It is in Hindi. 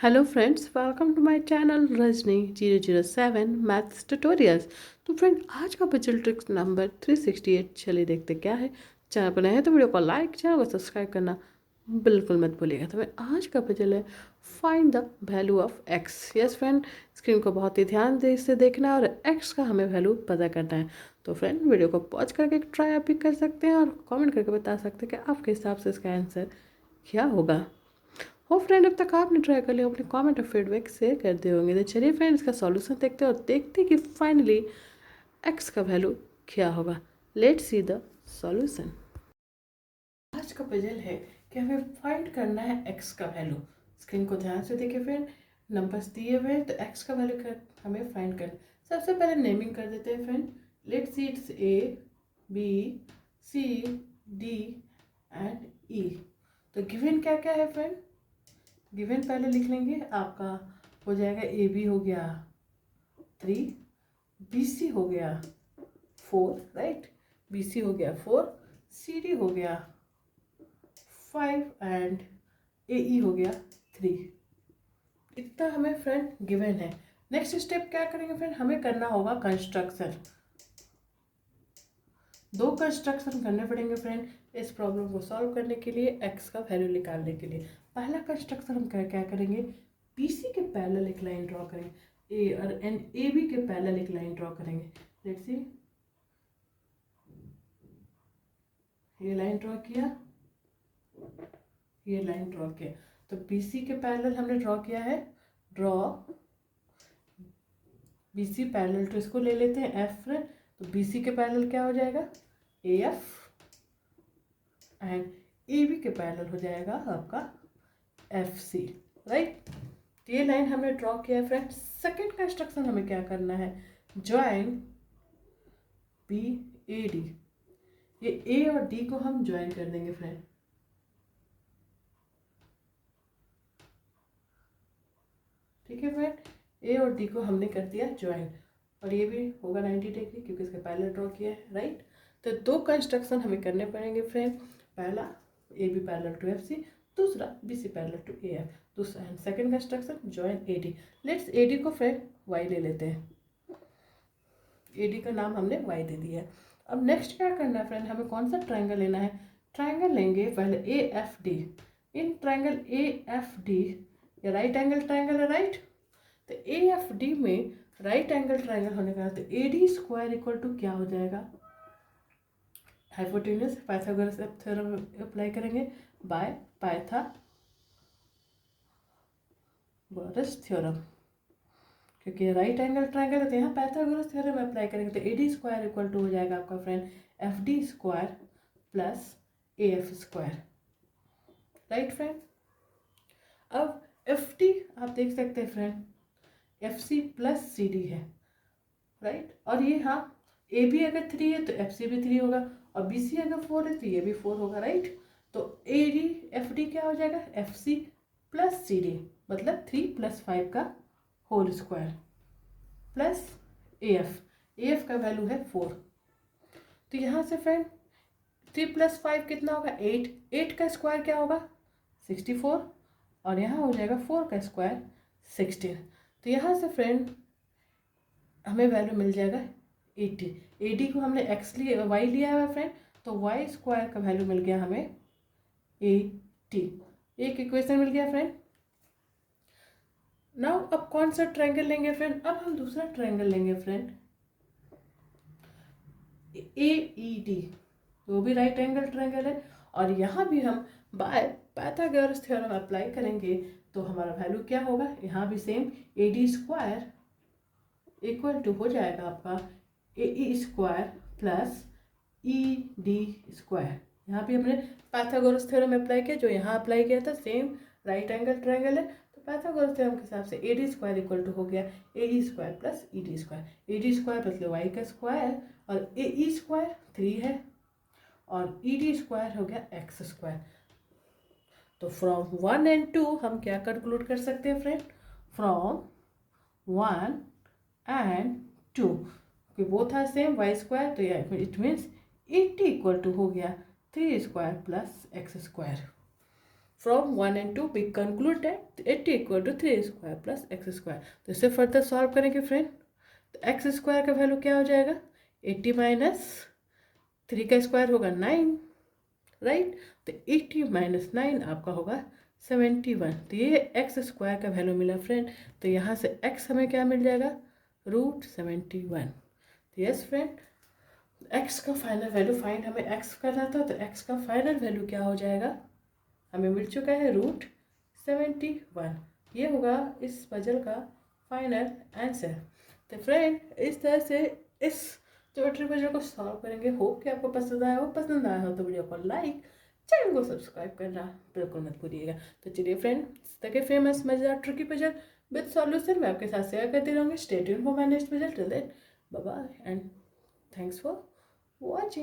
Hello friends, welcome to my channel Rajni 007 maths tutorials. तो फ्रेंड, आज का पजल ट्रिक्स नंबर 368। चलिए देखते क्या है। चैनल पर नए हैं तो वीडियो को लाइक, चैनल को सब्सक्राइब करना बिल्कुल मत भूलिएगा। तो आज का पजल है find the value of x. Yes friend, screen को बहुत ही ध्यान से देखना है और एक्स का हमें वैल्यू पता करना है। तो फ्रेंड, वीडियो को पॉज करके ट्राई आप भी कर सकते हैं और कमेंट करके बता सकते हैं कि आपके हिसाब से इसका आंसर क्या होगा। हो फ्रेंड, अब तक आपने ट्राई कर लिया, अपने कमेंट और फीडबैक शेयर कर दिए होंगे। तो चलिए फ्रेंड, इसका सॉल्यूशन देखते हैं और देखते हैं कि फाइनली एक्स का वैल्यू क्या होगा। Let's see the solution. आज का पजल है कि हमें फाइंड करना है एक्स का वैल्यू। स्क्रीन को ध्यान से देखिए फ्रेंड, नंबर्स दिए हुए हैं तो एक्स का वैल्यू हमें फाइंड करना। सबसे पहले नेमिंग कर देते हैं friend. Let's see it's A B C D and E. तो गिवन क्या क्या है फ्रेंड, गिवन पहले लिख लेंगे। आपका हो जाएगा ए बी हो गया 3, बी सी हो गया 4, राइट, बी सी हो गया 4, सी डी हो गया 5 एंड ए ई हो गया 3। इतना हमें फ्रेंड गिवन है। नेक्स्ट स्टेप क्या करेंगे फ्रेंड, हमें करना होगा कंस्ट्रक्शन। 2 कंस्ट्रक्शन करने पड़ेंगे फ्रेंड इस प्रॉब्लम को सॉल्व करने के लिए, एक्स का वैल्यू निकालने के लिए। पहला कंस्ट्रक्शन हम क्या करेंगे, बीसी के पैरेलल एक लाइन ड्रॉ करेंगे, ए और एन ए बी के पैरेलल एक लाइन ड्रॉ करेंगे। लेट्स सी, ये लाइन ड्रॉ किया, ये लाइन ड्रॉ किया। तो बीसी के पैरेलल हमने ड्रॉ किया है, ड्रॉ बीसी पैरेलल टू, इसको ले लेते हैं एफ। तो बीसी के पैरेलल क्या हो जाएगा, A F and A B के पैरेलल हो जाएगा आपका एफ सी, राइट। ये लाइन हमने ड्रॉ किया है फ्रेंड। सेकेंड कंस्ट्रक्शन हमें क्या करना है, ज्वाइन बी ए डी। ये ए और डी को हम ज्वाइन कर देंगे फ्रेंड। ठीक है फ्रेंड, ए और डी को हमने कर दिया ज्वाइन, और ये भी होगा 90 डिग्री क्योंकि इसके पैरेलल ड्रॉ किया है, राइट। तो 2 कंस्ट्रक्शन हमें करने पड़ेंगे फ्रेंड। पहला A B parallel to F C, दूसरा B C parallel to A F. दूसरा and second construction join A D. Let's A D को फ्रेंड वाई ले लेते हैं। ए डी का नाम हमने वाई दे दिया है। अब नेक्स्ट क्या करना है फ्रेंड, हमें कौन सा ट्राइंगल लेना है। ट्राइंगल लेंगे पहले A F D. In triangle A F D, ये राइट एंगल ट्राइंगल है, राइट। तो ए एफ डी में राइट एंगल ट्राइंगल होने का, तो A D square equal to क्या हो जाएगा, हाइपोटेन्यूज पाइथागोरस थ्योरम अप्लाई करेंगे बाय पाइथागोरस थ्योरम, क्योंकि राइट एंगल ट्राइंगल है तो यहाँ पाइथागोरस थ्योरम अप्लाई करेंगे। तो A D square equal to हो जाएगा आपका friend F D square plus A F square, right friend. अब एफ डी आप देख सकते हैं friend, F C plus C D है, राइट। और ये हाँ, ए बी अगर 3 है तो एफ सी भी 3 होगा, और बी सी अगर 4 है तो ये भी 4 होगा, राइट। तो ए डी एफ डी क्या हो जाएगा, F C plus C D, मतलब 3 + 5 का whole square plus A F का वैल्यू है 4। तो यहाँ से फ्रेंड 3 + 5 कितना होगा, 8। 8 का स्क्वायर क्या होगा, 64, और यहाँ हो जाएगा 4 का स्क्वायर 16। तो यहाँ से फ्रेंड हमें वैल्यू मिल जाएगा 80। ए डी को हमने एक्स लिए, वाई लिया है फ्रेंड, तो वाई स्क्वायर का वैल्यू मिल गया हमें 80। एक इक्वेशन मिल गया फ्रेंड। नाउ अब कौन सा ट्रायंगल लेंगे फ्रेंड, अब हम दूसरा ट्रायंगल लेंगे फ्रेंड, ए ई डी। वो भी राइट एंगल ट्रायंगल है, और यहाँ भी हम बाय पाइथागोरस थ्योरम अप्लाई करेंगे। तो हमारा वैल्यू क्या होगा, यहाँ भी same A D square equal to हो जाएगा आपका A E square plus E D square. यहाँ भी हमने पाइथागोरस थ्योरम अप्लाई किया, जो यहाँ अप्लाई किया था, सेम राइट एंगल ट्रायंगल है। तो पाइथागोरस थ्योरम के हिसाब से A D square equal to हो गया A E square plus E D square. A D square मतलब वाई का स्क्वायर, और ए ई स्क्वायर 3 है, और ई डी स्क्वायर हो गया एक्स स्क्वायर। तो फ्रॉम 1 and 2 हम क्या कंक्लूड कर सकते हैं फ्रेंड, फ्रॉम 1 and 2, क्योंकि वो था सेम वाई स्क्वायर, तो इट मीन्स 80 इक्वल टू हो गया 3 square plus x square. From 1 and 2 we conclude that 80 equal to 3 square plus x square। तो इसे फर्दर सॉल्व करेंगे फ्रेंड, तो एक्स स्क्वायर का वैल्यू क्या हो जाएगा, 80 माइनस 3 का स्क्वायर होगा 9, राइट। तो 80 माइनस 9 आपका होगा 71। तो ये एक्स स्क्वायर का वैल्यू मिला फ्रेंड। तो यहाँ से एक्स हमें क्या मिल जाएगा, √71। तो यस फ्रेंड, एक्स का फाइनल वैल्यू फाइंड, हमें एक्स करना था, तो एक्स का फाइनल वैल्यू क्या हो जाएगा, हमें मिल चुका है √71। ये होगा इस पजल का फाइनल आंसर। तो फ्रेंड इस तरह से इस ज्योमेट्री पजल को सॉल्व करेंगे। होप कि आपको पसंद आया हो, पसंद आया हो तो वीडियो को लाइक, चैनल को सब्सक्राइब करना बिल्कुल मत भूलिएगा। तो चलिए फ्रेंड, इस तरह के फेमस मजेदार ट्रिकी पजल विद सॉल्यूशन मैं आपके साथ शेयर करती रहूँगी। Stay tuned for my next puzzle. Till then bye bye and thanks for watching।